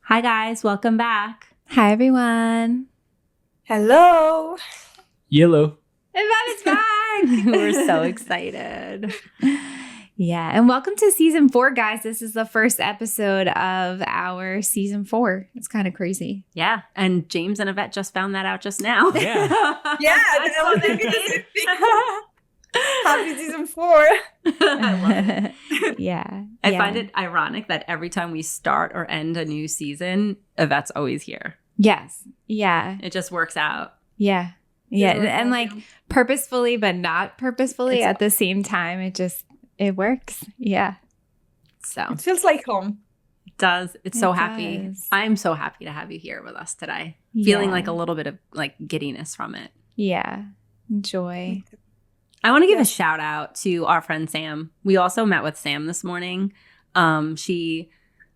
Hi, guys. Welcome back. Hi, everyone. Hello. Yellow. Ivette is back. We're so excited. Yeah. And welcome to season 4, guys. This is the first episode of our season 4. It's kind of crazy. Yeah. And James and Ivette just found that out just now. Yeah. Yeah, that was amazing. Happy season 4. I love it. Yeah. I find it ironic that every time we start or end a new season, Yvette's always here. Yes. Yeah. It just works out. Yeah. Yeah. Yeah. And like purposefully, but not purposefully It's- at the same time. It works. Yeah. So It feels like home. it does. It's It so happy. does. I'm so happy to have you here with us today. Feeling Yeah. like a little bit of like giddiness from it. Yeah. Joy. I want to give Yes. a shout out to our friend Sam. We also met with Sam this morning. She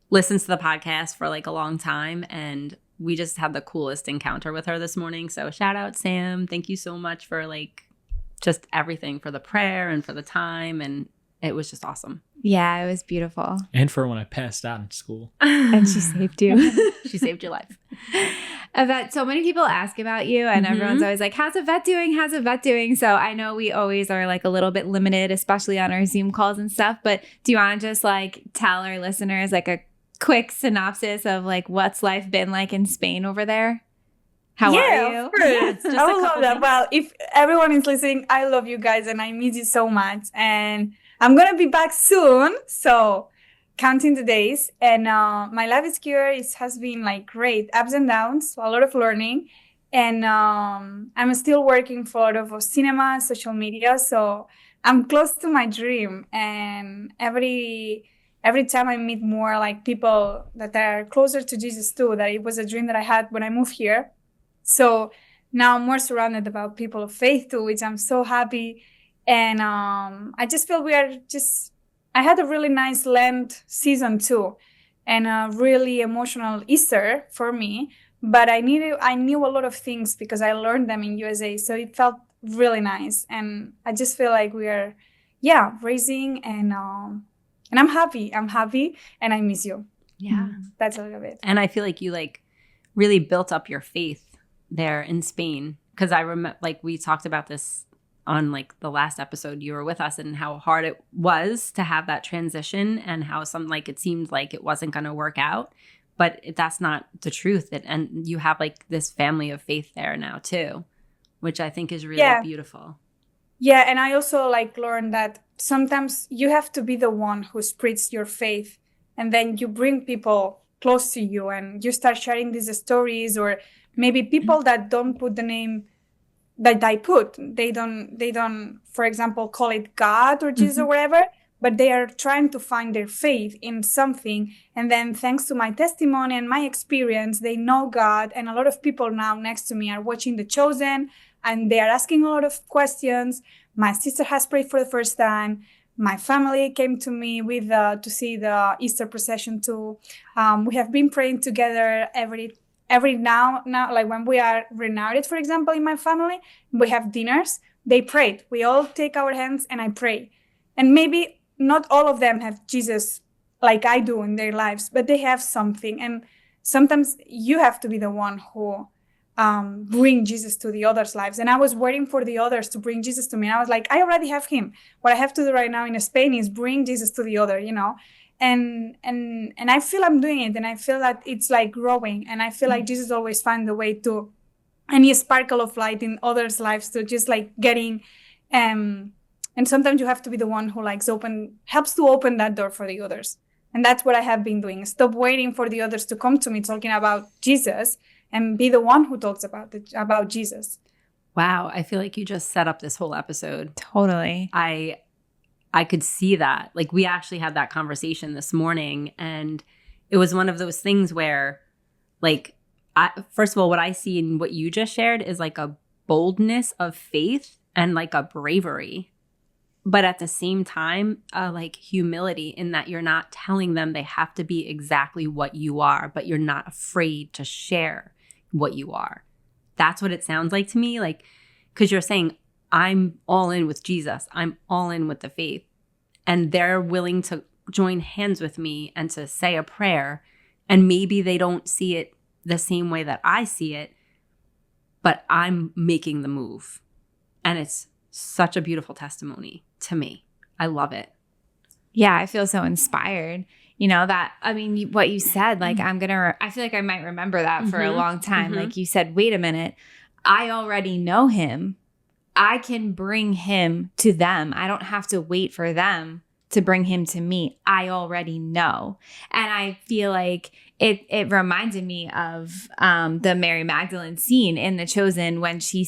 listens to the podcast for like a long time, and we just had the coolest encounter with her this morning. So shout out, Sam. Thank you so much for like just everything, for the prayer and for the time. And it was just awesome. Yeah. It was beautiful. And for when I passed out in school. And she saved you. She saved your life. Yvette, so many people ask about you, and everyone's always like, how's Yvette doing? How's Yvette doing? So I know we always are like a little bit limited, especially on our Zoom calls and stuff. But do you want to just like tell our listeners like a quick synopsis of like what's life been like in Spain over there? How are you? Of course. Yeah, it's just I a would love couple that. minutes. Well, if everyone is listening, I love you guys and I miss you so much. And I'm going to be back soon. So counting the days. And my life is here. It has been like great ups and downs, a lot of learning. And I'm still working for a lot of cinema, social media. So I'm close to my dream. And every time I meet more like people that are closer to Jesus too, that it was a dream that I had when I moved here. So now I'm more surrounded about people of faith too, which I'm so happy. And I just feel I had a really nice Lent season too, and a really emotional Easter for me. But I knew a lot of things because I learned them in USA. So it felt really nice. And I just feel like we are, raising and I'm happy. I'm happy and I miss you. Yeah. That's a little bit. And I feel like you like really built up your faith there in Spain. Because I remember, like, we talked about this on like the last episode you were with us, and how hard it was to have that transition, and how it seemed like it wasn't going to work out. But that's not the truth. And you have like this family of faith there now too, which I think is really beautiful. Yeah, and I also like learned that sometimes you have to be the one who spreads your faith, and then you bring people close to you and you start sharing these stories, or maybe people that don't put the name that I put. They don't, for example, call it God or Jesus or whatever, but they are trying to find their faith in something. And then thanks to my testimony and my experience, they know God. And a lot of people now next to me are watching The Chosen, and they are asking a lot of questions. My sister has prayed for the first time. My family came to me with to see the Easter procession too. We have been praying together every now, like when we are reunited, for example, in my family, we have dinners. They prayed. We all take our hands and I pray. And maybe not all of them have Jesus like I do in their lives, but they have something. And sometimes you have to be the one who bring Jesus to the others' lives. And I was waiting for the others to bring Jesus to me. And I was like, I already have him. What I have to do right now in Spain is bring Jesus to the other, And I feel I'm doing it, and I feel that it's like growing, and I feel like Jesus always finds a way to any sparkle of light in others' lives to just like getting, and sometimes you have to be the one who helps to open that door for the others, and that's what I have been doing. Stop waiting for the others to come to me talking about Jesus, and be the one who talks about Jesus. Wow, I feel like you just set up this whole episode. Totally. I could see that. Like, we actually had that conversation this morning, and it was one of those things where, like, first of all, what I see in what you just shared is like a boldness of faith and like a bravery, but at the same time, like humility, in that you're not telling them they have to be exactly what you are, but you're not afraid to share what you are. That's what it sounds like to me. Like, because you're saying, I'm all in with Jesus. I'm all in with the faith. And they're willing to join hands with me and to say a prayer, and maybe they don't see it the same way that I see it, but I'm making the move. And it's such a beautiful testimony to me. I love it. Yeah, I feel so inspired. What you said, like, I feel like I might remember that for a long time. Like you said, wait a minute, I already know him. I can bring him to them. I don't have to wait for them to bring him to me. I already know. And I feel like it reminded me of the Mary Magdalene scene in The Chosen when she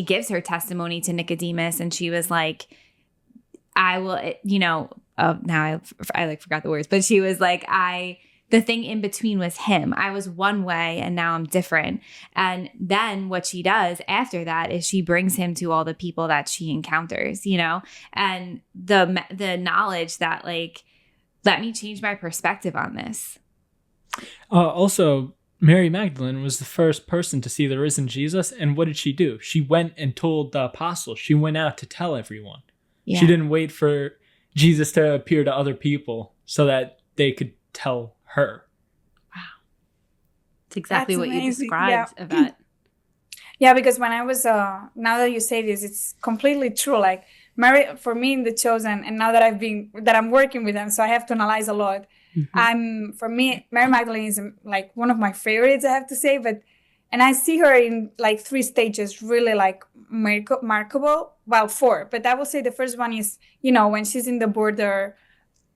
gives her testimony to Nicodemus, and she was like, I will, now I like forgot the words, but she was like, the thing in between was him. I was one way and now I'm different. And then what she does after that is she brings him to all the people that she encounters, and the knowledge that, like, let me change my perspective on this. Also, Mary Magdalene was the first person to see the risen Jesus. And what did she do? She went and told the apostles. She went out to tell everyone. Yeah. She didn't wait for Jesus to appear to other people so that they could tell her. Wow. It's exactly what you described, yeah. Ivette. Yeah, because when I was, now that you say this, it's completely true. Like, Mary, for me in The Chosen, and now that I'm working with them, so I have to analyze a lot. For me, Mary Magdalene is like one of my favorites, I have to say, and I see her in like 3 stages, really like remarkable. Well, 4, but I will say the first one is, when she's in the border,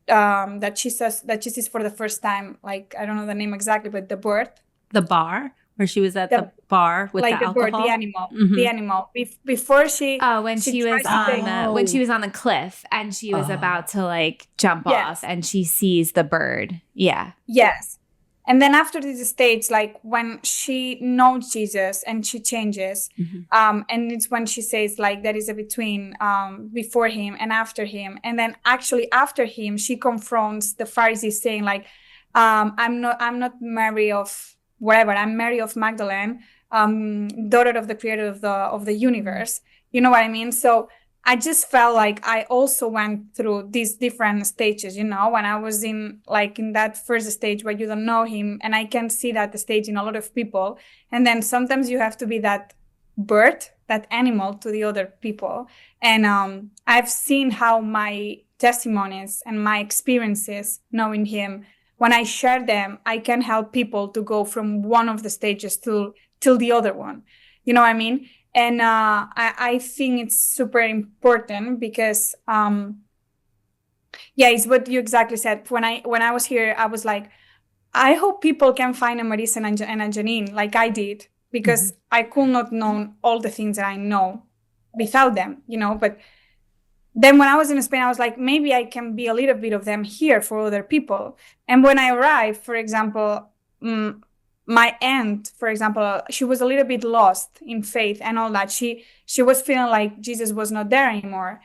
that she sees for the first time, like, I don't know the name exactly, but the bird. The bar, where she was at the bar with like the alcohol. Bird, the animal. Before she. When she was on the cliff and she was about to like jump off, and she sees the bird. Yeah. Yes. And then after this stage, like when she knows Jesus and she changes, and it's when she says like there is a between before him and after him. And then actually after him, she confronts the Pharisees saying like, I'm not Mary of whatever. I'm Mary of Magdalene, daughter of the creator of the universe. You know what I mean? So I just felt like I also went through these different stages, when I was in that first stage where you don't know him, and I can see that stage in a lot of people. And then sometimes you have to be that bird, that animal to the other people. And I've seen how my testimonies and my experiences knowing him, when I share them, I can help people to go from one of the stages till the other one. You know what I mean? And I think it's super important because, it's what you exactly said. When I was here, I was like, I hope people can find a Marisa and a Janine like I did, because I could not know all the things that I know without them, But then when I was in Spain, I was like, maybe I can be a little bit of them here for other people. And when I arrived, for example, my aunt, for example, she was a little bit lost in faith and all that. She was feeling like Jesus was not there anymore.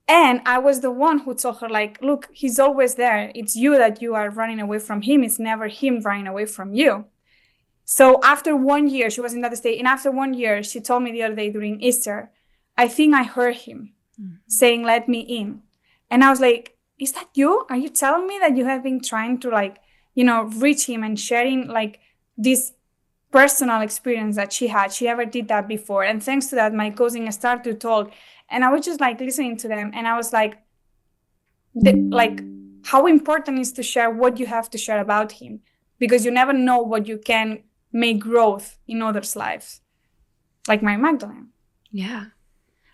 And I was the one who told her, like, look, he's always there. It's you that you are running away from him. It's never him running away from you. So after 1 year, she was in that state. And after 1 year, she told me the other day during Easter, I think I heard him saying, let me in. And I was like, is that you? Are you telling me that you have been trying to reach him and sharing this personal experience that she had? She never did that before. And thanks to that, my cousin started to talk. And I was just listening to them. And I was like, how important is to share what you have to share about him? Because you never know what you can make growth in others' lives. Like Mary Magdalene. Yeah.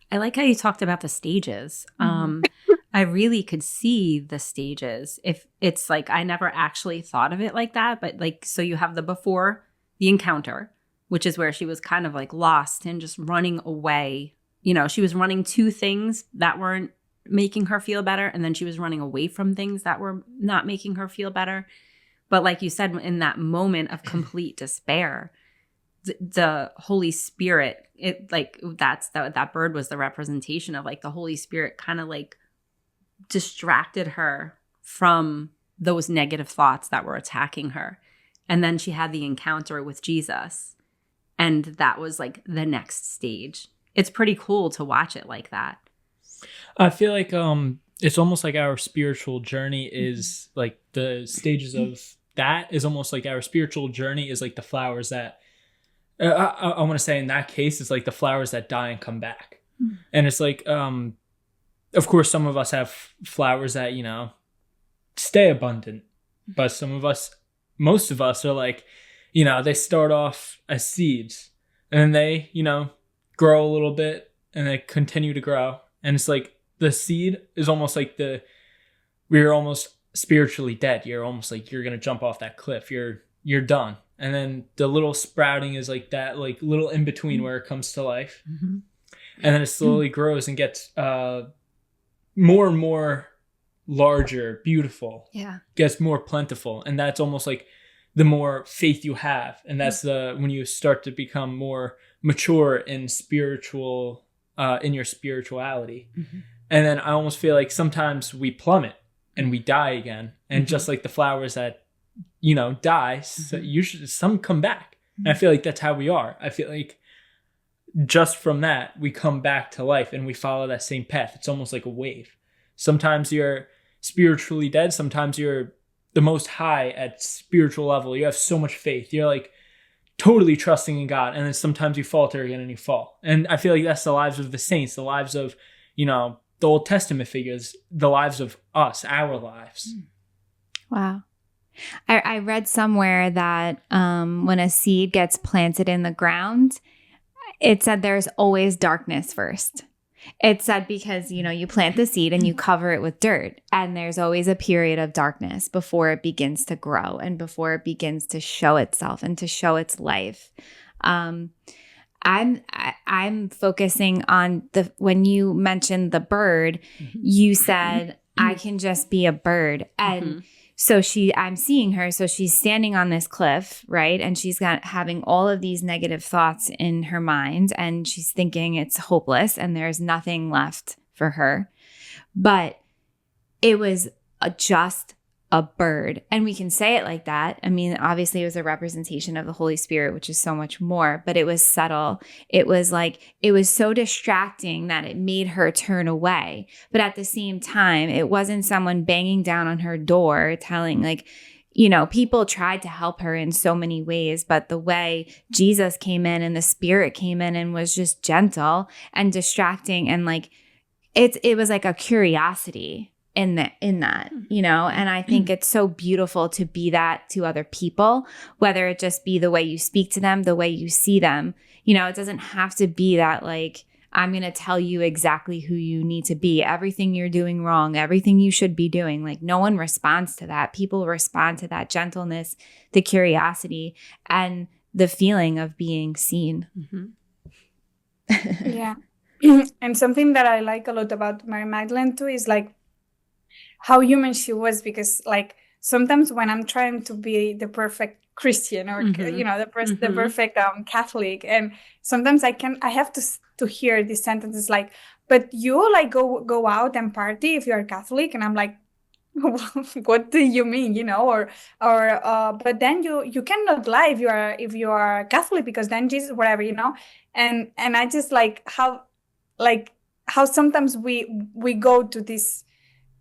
I like how you talked about the stages. I really could see the stages. If it's like, I never actually thought of it like that, but so you have the before the encounter, which is where she was kind of lost and just running away. She was running to things that weren't making her feel better. And then she was running away from things that were not making her feel better. But like you said, in that moment of complete despair, the Holy Spirit, that bird was the representation of the Holy Spirit kind of distracted her from those negative thoughts that were attacking her. And then she had the encounter with Jesus. And that was the next stage. It's pretty cool to watch it like that. I feel like it's almost like our spiritual journey is like the stages of that is almost like our spiritual journey is like the flowers that I want to say in that case, it's like the flowers that die and come back. And it's like, of course, some of us have flowers that, you know, stay abundant, but most of us are like, you know, they start off as seeds and then they, you know, grow a little bit and they continue to grow. And it's like the seed is almost like we're almost spiritually dead. You're almost like you're going to jump off that cliff. You're done. And then the little sprouting is like that, like little in between where it comes to life. And then it slowly grows and gets more and more larger, beautiful. Yeah. Gets more plentiful. And that's almost like the more faith you have. And that's when you start to become more mature in spiritual, in your spirituality. And then I almost feel like sometimes we plummet and we die again. And just like the flowers that, you know, die, so some come back. And I feel like that's how we are. I feel like just from that, we come back to life and we follow that same path. It's almost like a wave. Sometimes you're spiritually dead. Sometimes you're the most high at spiritual level. You have so much faith. You're like totally trusting in God. And then sometimes you falter again and you fall. And I feel like that's the lives of the saints, the lives of, you know, the Old Testament figures, the lives of us, our lives. Wow. I read somewhere that when a seed gets planted in the ground, it said there's always darkness first. It said because, you know, you plant the seed and you cover it with dirt, and there's always a period of darkness before it begins to grow and before it begins to show itself and to show its life. I'm focusing on when you mentioned the bird, you said, I can just be a bird. And so I'm seeing her. So she's standing on this cliff, right? And she's having all of these negative thoughts in her mind, and she's thinking it's hopeless and there's nothing left for her. But it was just a bird. And we can say it like that. I mean, obviously it was a representation of the Holy Spirit, which is so much more, but it was subtle. It was so distracting that it made her turn away. But at the same time, it wasn't someone banging down on her door telling, like, you know, people tried to help her in so many ways, but the way Jesus came in and the Spirit came in and was just gentle and distracting, and like it was like a curiosity in that, you know, and I think it's so beautiful to be that to other people, whether it just be the way you speak to them, the way you see them. You know, it doesn't have to be that like, I'm going to tell you exactly who you need to be, everything you're doing wrong, everything you should be doing. Like, no one responds to that. People respond to that gentleness, the curiosity, and the feeling of being seen. Yeah. And something that I like a lot about Mary Magdalene too is like how human she was, because like sometimes when I'm trying to be the perfect Christian or you know the perfect Catholic, and sometimes I have to hear these sentences like, but you like go out and party if you're Catholic, and I'm like, what do you mean, you know, or but then you cannot lie if you are Catholic, because then Jesus, whatever, you know, and I just like how sometimes we go to this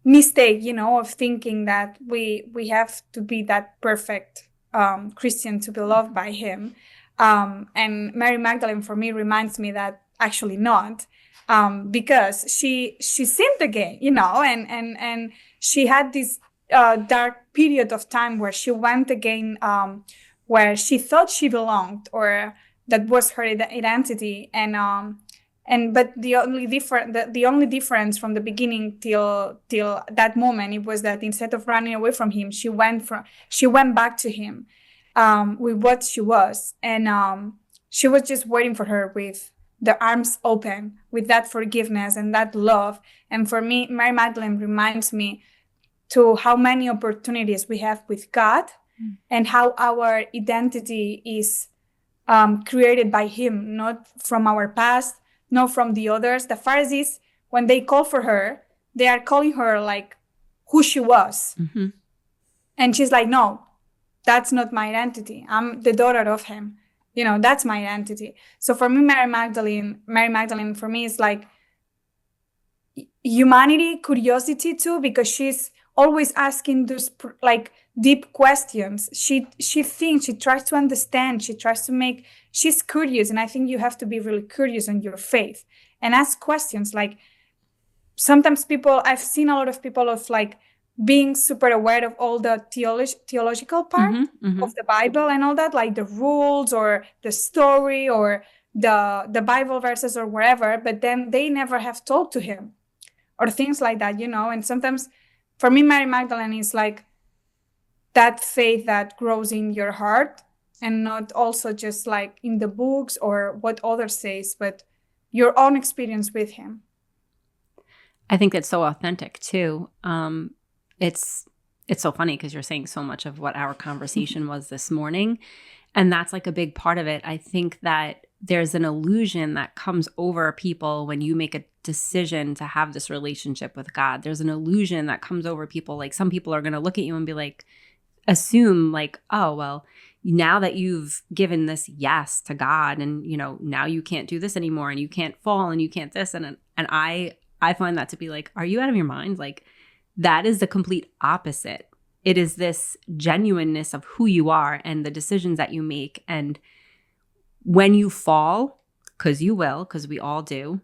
mistake, you know, of thinking that we have to be that perfect Christian to be loved by him. And Mary Magdalene for me reminds me that actually not, because she sinned again, you know, and she had this dark period of time where she went again, where she thought she belonged, or that was her identity, but the only difference from the beginning till that moment, it was that instead of running away from him, she went back to him with what she was, and she was just waiting for her with the arms open, with that forgiveness and that love. And for me, Mary Magdalene reminds me to how many opportunities we have with God, and how our identity is created by him, not from our past, not from the others. The Pharisees, when they call for her, they are calling her like who she was. And she's like, no, that's not my identity. I'm the daughter of him. You know, that's my identity. So for me, Mary Magdalene for me is like, humanity, curiosity too, because she's always asking those like deep questions. She thinks, she tries to understand, she's curious. And I think you have to be really curious on your faith and ask questions. Like sometimes I've seen a lot of people of like being super aware of all the theological part of the Bible and all that, like the rules or the story or the Bible verses or wherever, but then they never have talked to him or things like that, And sometimes for me, Mary Magdalene is like that faith that grows in your heart and not also just like in the books or what others say, but your own experience with him. I think that's so authentic too. It's so funny because you're saying so much of what our conversation was this morning. And that's like a big part of it. I think that there's an illusion that comes over people when you make a decision to have this relationship with God. There's an illusion that comes over people. Like some people are going to look at you and be like, assume like, oh, well, now that you've given this yes to God and, now you can't do this anymore and you can't fall and you can't this. And I find that to be like, are you out of your mind? Like that is the complete opposite. It is this genuineness of who you are and the decisions that you make. And when you fall, because you will, because we all do,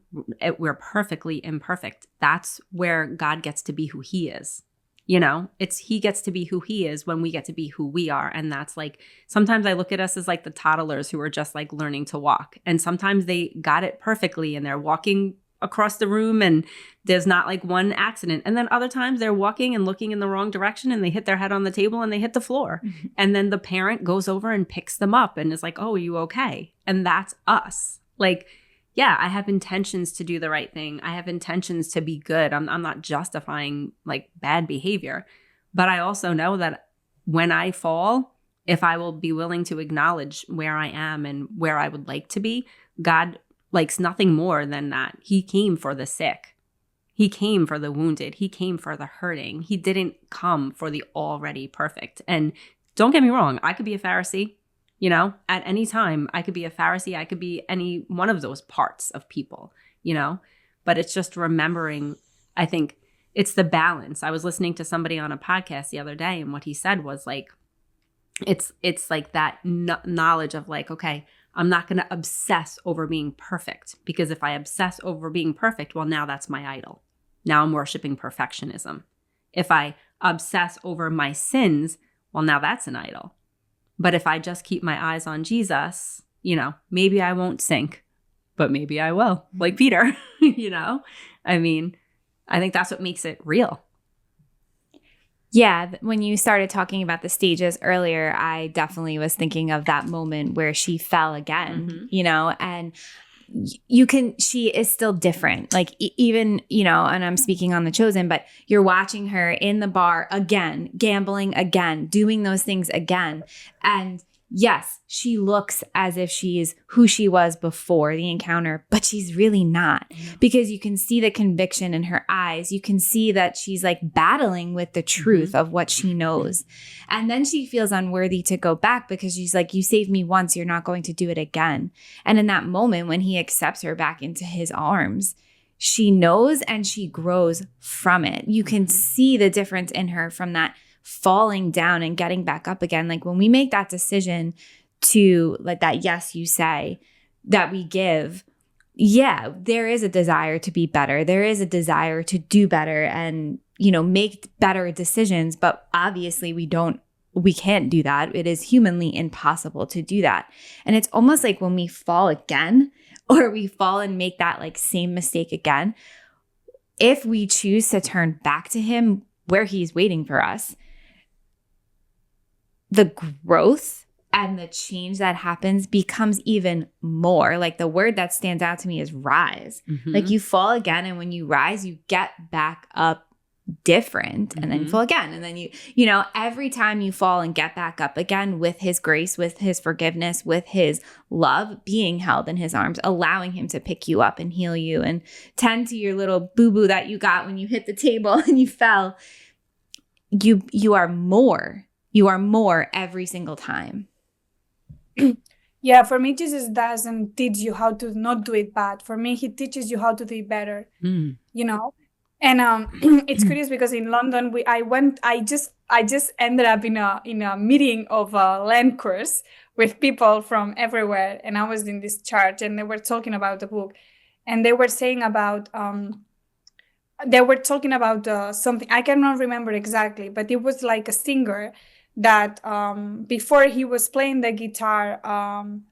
we're perfectly imperfect. That's where God gets to be who he is. He gets to be who he is when we get to be who we are. And that's like, sometimes I look at us as like the toddlers who are just like learning to walk. And sometimes they got it perfectly and they're walking across the room and there's not like one accident. And then other times they're walking and looking in the wrong direction and they hit their head on the table and they hit the floor. Mm-hmm. And then the parent goes over and picks them up and is like, oh, are you okay? And that's us. Like, yeah, I have intentions to do the right thing. I have intentions to be good. I'm not justifying like bad behavior. But I also know that when I fall, if I will be willing to acknowledge where I am and where I would like to be, God likes nothing more than that. He came for the sick. He came for the wounded. He came for the hurting. He didn't come for the already perfect. And don't get me wrong, I could be a Pharisee. At any time, I could be a Pharisee. I could be any one of those parts of people, but it's just remembering, I think it's the balance. I was listening to somebody on a podcast the other day and what he said was like, it's like that knowledge of like, okay, I'm not going to obsess over being perfect because if I obsess over being perfect, well, now that's my idol. Now I'm worshiping perfectionism. If I obsess over my sins, well, now that's an idol. But if I just keep my eyes on Jesus, maybe I won't sink, but maybe I will, like Peter, I mean, I think that's what makes it real. Yeah, when you started talking about the stages earlier, I definitely was thinking of that moment where she fell again, and she is still different. Like even, and I'm speaking on The Chosen, but you're watching her in the bar again, gambling again, doing those things again. And yes, she looks as if she is who she was before the encounter, but she's really not, because you can see the conviction in her eyes. You can see that she's like battling with the truth of what she knows. And then she feels unworthy to go back because she's like, you saved me once, you're not going to do it again. And in that moment, when he accepts her back into his arms, she knows and she grows from it. You can see the difference in her from that falling down and getting back up again. Like when we make that decision to let that yes you say that we give, yeah, there is a desire to be better. There is a desire to do better and, make better decisions. But obviously we can't do that. It is humanly impossible to do that. And it's almost like when we fall again or we fall and make that like same mistake again, if we choose to turn back to him where he's waiting for us, the growth and the change that happens becomes even more. Like the word that stands out to me is rise. Mm-hmm. Like you fall again, and when you rise, you get back up different, and then you fall again. And then you every time you fall and get back up again with his grace, with his forgiveness, with his love, being held in his arms, allowing him to pick you up and heal you and tend to your little boo-boo that you got when you hit the table and you fell. You are more. You are more every single time. Yeah, for me, Jesus doesn't teach you how to not do it bad. For me, he teaches you how to do it better, And it's curious because in London, I just ended up in a meeting of a Lent course with people from everywhere, and I was in this church, and they were talking about the book, and they were saying about something I cannot remember exactly, but it was like a singer that before he was playing the guitar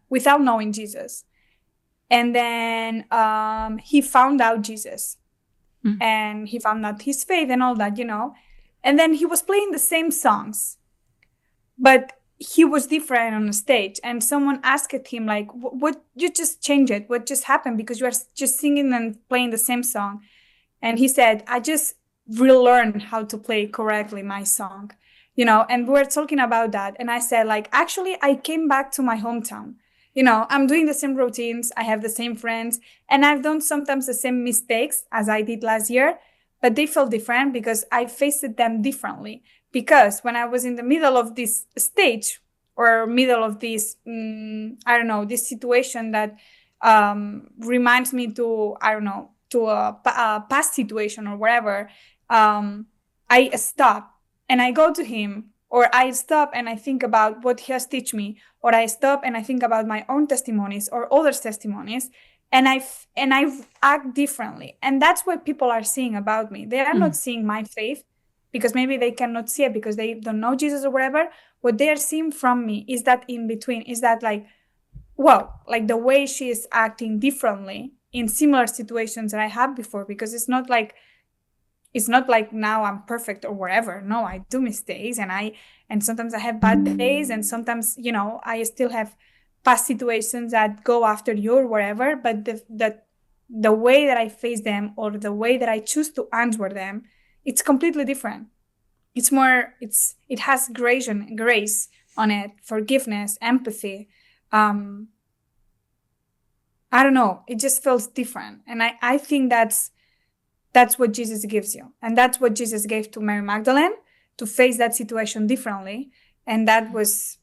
without knowing Jesus, and then he found out Jesus. And he found out his faith and all that, and then he was playing the same songs, but he was different on the stage. And someone asked him, like, what you just changed it? What just happened? Because you are just singing and playing the same song. And he said, I just relearned how to play correctly my song, and we were talking about that. And I said, like, actually, I came back to my hometown. I'm doing the same routines. I have the same friends, and I've done sometimes the same mistakes as I did last year, but they felt different because I faced them differently. Because when I was in the middle of this stage or middle of this, this situation that reminds me to a past situation or whatever, I stop and I go to him, or I stop and I think about what he has taught me, or I stop and I think about my own testimonies or others' testimonies, and I act differently. And that's what people are seeing about me. They are not seeing my faith because maybe they cannot see it because they don't know Jesus or whatever. What they are seeing from me is that in between, is that like, wow, like the way she is acting differently in similar situations that I had before, because it's not like now I'm perfect or whatever. No, I do mistakes, and sometimes I have bad days, and sometimes, I still have past situations that go after you or whatever. But the way that I face them, or the way that I choose to answer them, it's completely different. It's more, it has grace on it, forgiveness, empathy. I don't know. It just feels different. And I think that's what Jesus gives you. And that's what Jesus gave to Mary Magdalene, to face that situation differently. And that was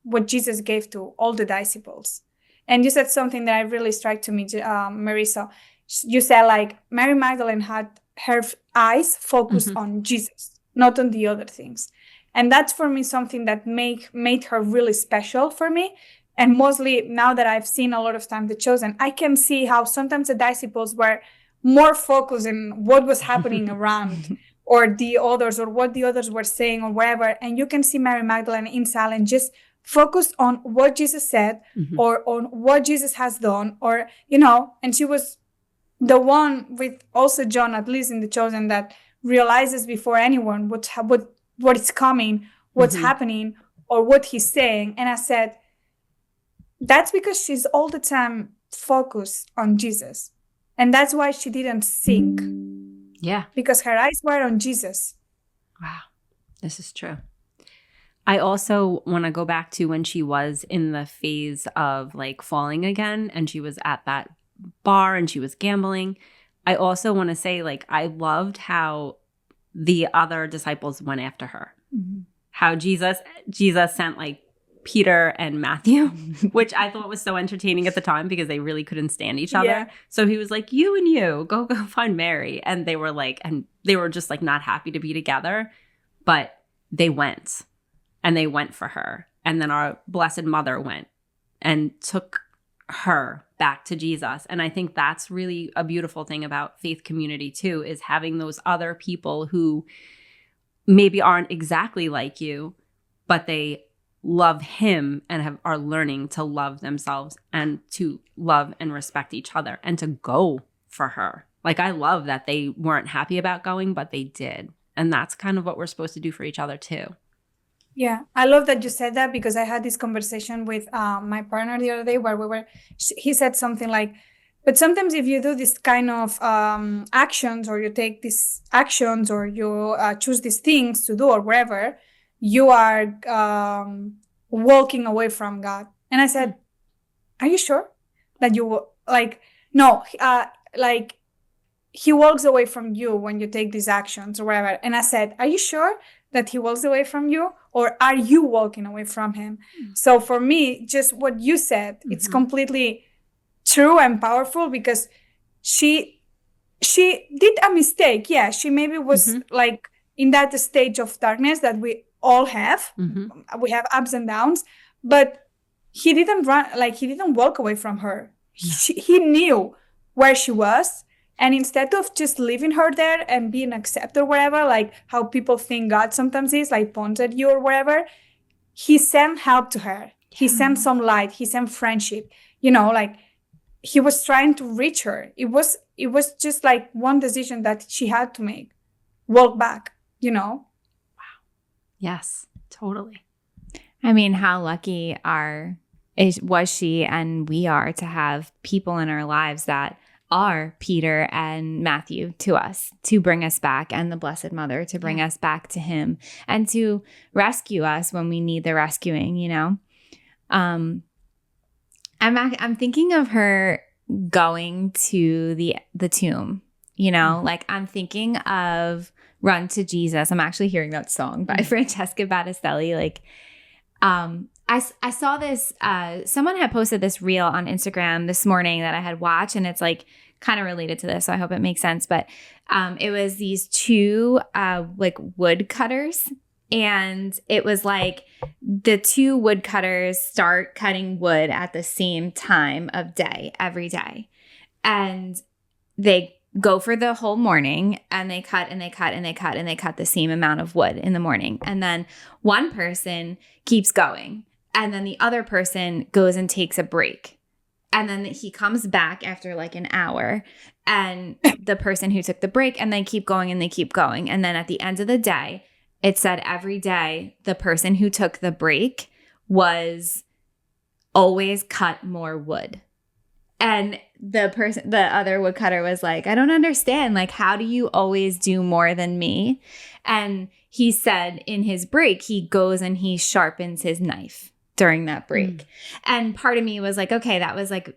what Jesus gave to all the disciples. And you said something that really struck to me, Marisa. You said, like, Mary Magdalene had her eyes focused on Jesus, not on the other things. And that's, for me, something that made her really special for me. And mostly now that I've seen a lot of times The Chosen, I can see how sometimes the disciples were more focused on what was happening around or the others, or what the others were saying or whatever. And you can see Mary Magdalene in silence, just focused on what Jesus said or on what Jesus has done, or, and she was the one with also John, at least in The Chosen, that realizes before anyone what is coming, what's happening, or what he's saying. And I said, that's because she's all the time focused on Jesus. And that's why she didn't sink. Yeah. Because her eyes were on Jesus. Wow. This is true. I also want to go back to when she was in the phase of like falling again, and she was at that bar and she was gambling. I also want to say, like, I loved how the other disciples went after her. How Jesus sent like Peter and Matthew, which I thought was so entertaining at the time because they really couldn't stand each other. Yeah. So he was like, you and you, go find Mary. And they were like, and they were just like not happy to be together, but they went for her. And then our Blessed Mother went and took her back to Jesus. And I think that's really a beautiful thing about faith community too, is having those other people who maybe aren't exactly like you, but they love him and are learning to love themselves and to love and respect each other and to go for her. Like, I love that they weren't happy about going, but they did. And that's kind of what we're supposed to do for each other too. Yeah, I love that you said that, because I had this conversation with my partner the other day where he said something like, but sometimes if you do this kind of actions, or you take these actions, or you choose these things to do or whatever, you are walking away from God. And I said, are you sure that you like, no, like he walks away from you when you take these actions or whatever. And I said, are you sure that he walks away from you, or are you walking away from him? So for me, just what you said, it's completely true and powerful, because she she did a mistake. Yeah, she maybe was like in that stage of darkness that we all have. We have ups and downs, but he didn't run, like he didn't walk away from her. He knew where she was. And instead of just leaving her there and being accepted or whatever, like how people think God sometimes is, like points at you or whatever, he sent help to her. He sent some light. He sent friendship. You know, like he was trying to reach her. It was just like one decision that she had to make. Walk back, you know? Wow. Yes, totally. I mean, how lucky was she and we are to have people in our lives that are Peter and Matthew to us, to bring us back, and the Blessed Mother to bring us back to him and to rescue us when we need the rescuing, you know? I'm thinking of her going to the tomb, you know? Like I'm thinking of Run to Jesus. I'm actually hearing that song by Francesca Battistelli. Like I saw this, someone had posted this reel on Instagram this morning that I had watched, and it's like kind of related to this, so I hope it makes sense. But it was these two like woodcutters, and it was like the two woodcutters start cutting wood at the same time of day every day. And they go for the whole morning, and they cut and they cut and they cut and they cut the same amount of wood in the morning. And then one person keeps going, and then the other person goes and takes a break. And then he comes back after like an hour, and the person who took the break, and they keep going and they keep going. And then at the end of the day, it said every day the person who took the break was always cut more wood. And the other woodcutter was like, I don't understand. Like, how do you always do more than me? And he said in his break, he goes and he sharpens his knife during that break. And part of me was like, okay, that was like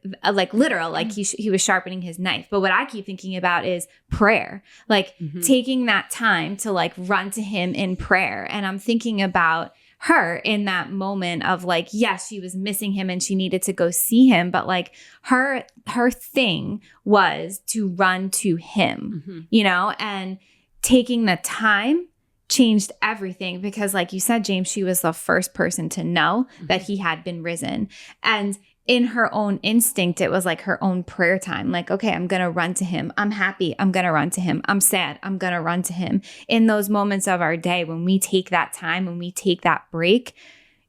literal, like he was sharpening his knife. But what I keep thinking about is prayer, like taking that time to like run to him in prayer. And I'm thinking about her in that moment of like, yes, she was missing him and she needed to go see him, but like her thing was to run to him, you know, and taking the time changed everything, because like you said, James, she was the first person to know that he had been risen. And in her own instinct, it was like her own prayer time. Like, okay, I'm going to run to him. I'm happy. I'm going to run to him. I'm sad. I'm going to run to him. In those moments of our day, when we take that time, when we take that break,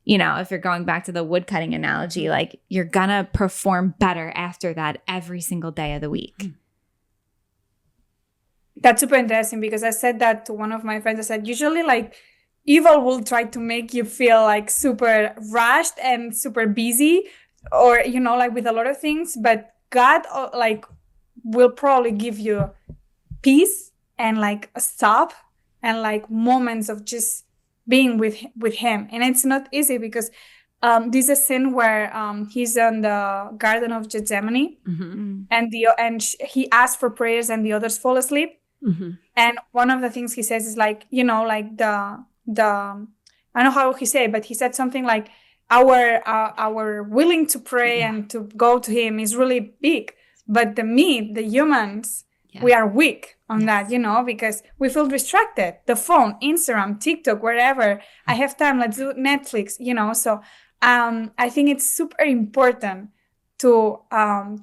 you know, if you're going back to the woodcutting analogy, like you're going to perform better after that every single day of the week. That's super interesting, because I said that to one of my friends. I said, usually like evil will try to make you feel like super rushed and super busy, or, you know, like with a lot of things, but God like will probably give you peace and like a stop and like moments of just being with him. And it's not easy, because this is a scene where he's in the Garden of Gethsemane, and he asks for prayers and the others fall asleep. And one of the things he says is like, you know, like the I don't know how he said, but he said something like, our willing to pray and to go to him is really big, but the humans, we are weak on that, you know, because we feel distracted. The phone, Instagram, TikTok, wherever. I have time, let's do Netflix, you know. So I think it's super important to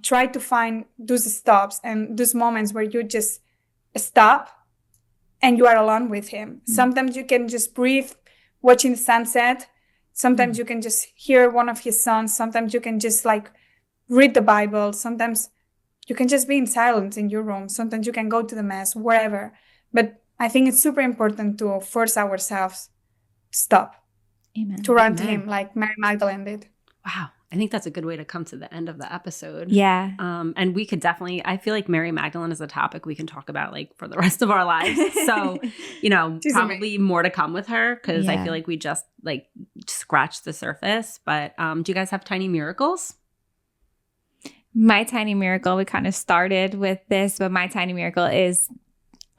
try to find those stops and those moments where you just stop and you are alone with him. Sometimes you can just breathe watching the sunset. Sometimes you can just hear one of his songs. Sometimes you can just like read the Bible. Sometimes you can just be in silence in your room. Sometimes you can go to the mass, wherever. But I think it's super important to force ourselves stop. Amen. To run to him like Mary Magdalene did. Wow. I think that's a good way to come to the end of the episode. Yeah. And we could definitely, I feel like Mary Magdalene is a topic we can talk about like for the rest of our lives. So, you know, probably more to come with her, because I feel like we just like scratched the surface. But do you guys have tiny miracles? My tiny miracle, we kind of started with this, but my tiny miracle is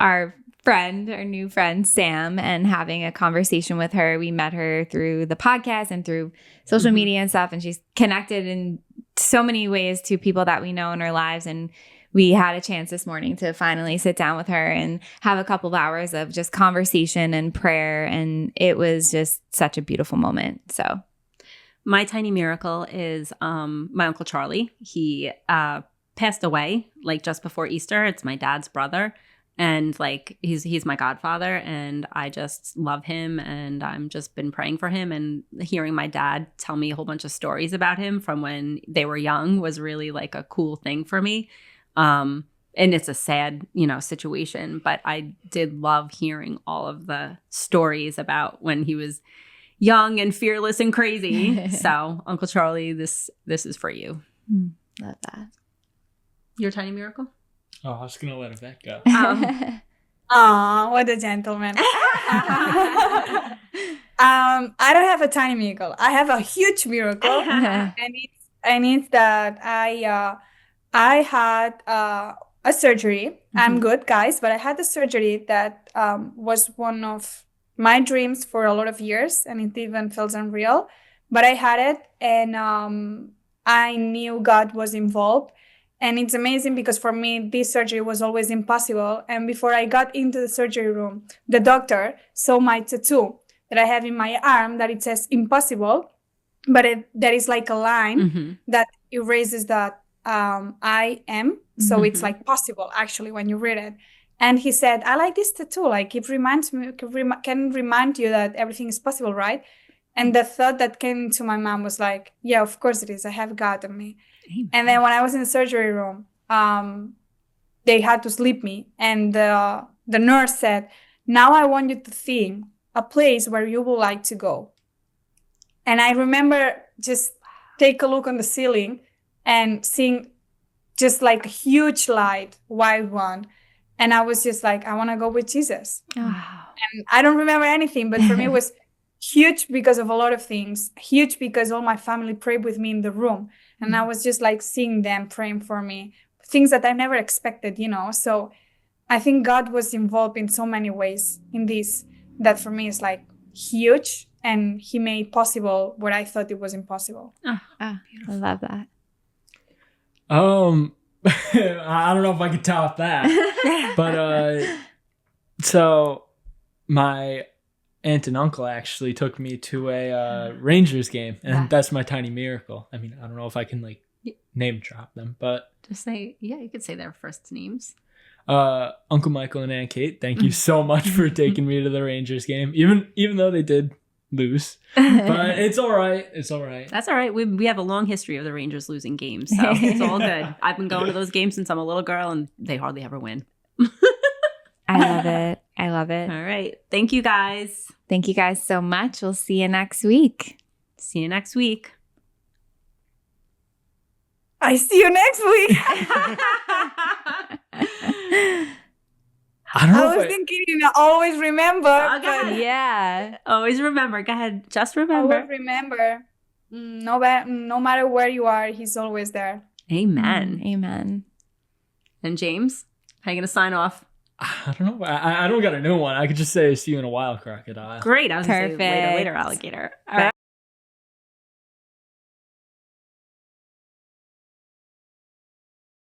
our new friend, Sam, and having a conversation with her. We met her through the podcast and through social media and stuff. And she's connected in so many ways to people that we know in our lives. And we had a chance this morning to finally sit down with her and have a couple of hours of just conversation and prayer. And it was just such a beautiful moment. So my tiny miracle is my Uncle Charlie. He passed away like just before Easter. It's my dad's brother. And like he's my godfather, and I just love him, and I'm just been praying for him, and hearing my dad tell me a whole bunch of stories about him from when they were young was really like a cool thing for me. And it's a sad, situation, but I did love hearing all of the stories about when he was young and fearless and crazy. So Uncle Charlie, this is for you. Love that. Your tiny miracle? Oh, I was going to let Ivette go. Oh, what a gentleman. I don't have a tiny miracle. I have a huge miracle. and it's that I had a surgery. I'm good, guys, but I had a surgery that was one of my dreams for a lot of years, and it even feels unreal. But I had it, and I knew God was involved. And it's amazing because for me, this surgery was always impossible. And before I got into the surgery room, the doctor saw my tattoo that I have in my arm that it says impossible, but there is like a line that erases that I am. So it's like possible actually when you read it. And he said, I like this tattoo. Like it reminds me, can remind you that everything is possible, right? And the thought that came to my mom was like, yeah, of course it is. I have God in me. Amen. And then when I was in the surgery room, they had to sleep me. And the nurse said, now I want you to think a place where you would like to go. And I remember just take a look on the ceiling and seeing just like a huge light, white one. And I was just like, I want to go with Jesus. Oh. And I don't remember anything, but for me it was huge because of a lot of things. Huge because all my family prayed with me in the room. And I was just like seeing them praying for me. Things that I never expected, So I think God was involved in so many ways in this that for me is like huge. And he made possible what I thought it was impossible. I love that. I don't know if I could top that. But so my aunt and uncle actually took me to a Rangers game, and that's my tiny miracle. I mean, I don't know if I can like name drop them, but just say, you could say their first names. Uncle Michael and Aunt Kate, thank you so much for taking me to the Rangers game, even though they did lose, but it's all right. That's all right. We have a long history of the Rangers losing games, so it's all good. I've been going to those games since I'm a little girl, and they hardly ever win. I love it. All right. Thank you guys. Thank you guys so much. We'll see you next week. See you next week. I see you next week. I was thinking, always remember. Okay. Yeah. Always remember. Go ahead. Just remember. Always remember. No matter where you are, he's always there. Amen. Amen. And James, how are you going to sign off? I don't know. I don't got a new one. I could just say, see you in a while, crocodile. Great. I was going to say later, alligator. All right.